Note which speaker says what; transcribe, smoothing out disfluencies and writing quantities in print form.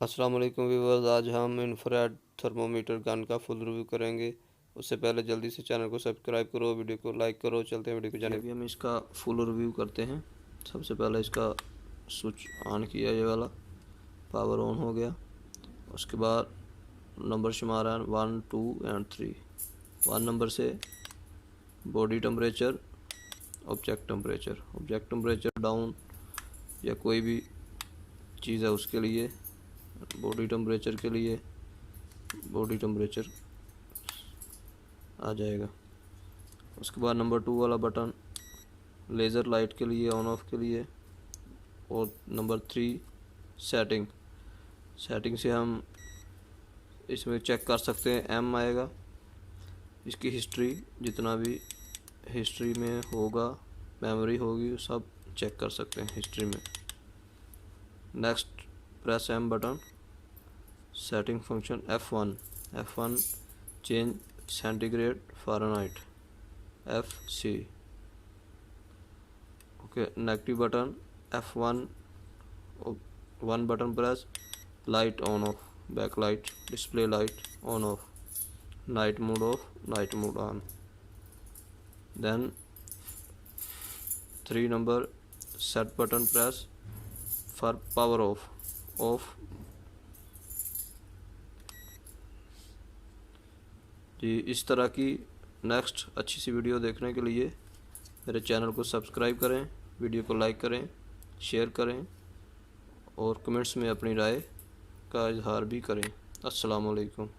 Speaker 1: अस्सलाम वालेकुम व्यूअर्स, आज हम इंफ्रारेड थर्मोमीटर गन का फुल रिव्यू करेंगे। उससे पहले जल्दी से चैनल को सब्सक्राइब करो, वीडियो को लाइक करो। चलते हैं वीडियो को जाने। अभी हम इसका फुल रिव्यू करते हैं। सबसे पहले इसका स्विच ऑन किया, ये वाला पावर ऑन हो गया। उसके बाद नंबर शुमार है 1, 2 एंड 3। 1 नंबर से body temperature, object temperature down या कोई भी चीज़ है उसके लिए बॉडी टेम्परेचर आ जाएगा। उसके बाद नंबर 2 वाला बटन लेज़र लाइट के लिए, ऑन ऑफ के लिए। और नंबर 3 सेटिंग से हम इसमें चेक कर सकते हैं। एम आएगा, इसकी हिस्ट्री, जितना भी हिस्ट्री में होगा, मेमोरी होगी, सब चेक कर सकते हैं हिस्ट्री में। Next, press M button. Setting function F1 change centigrade Fahrenheit FC। Okay, negative button F1 1 button press, light on off, back light, display light on off, night mode off, night mode on. Then 3 number set button press for power off. जी, इस तरह की next अच्छी सी video देखने के लिए मेरे channel को सब्सक्राइब करें, वीडियो को लाइक करें, शेयर करें और कमेंट्स में अपनी राय का इजहार भी करें। अस्सलाम वालेकुम।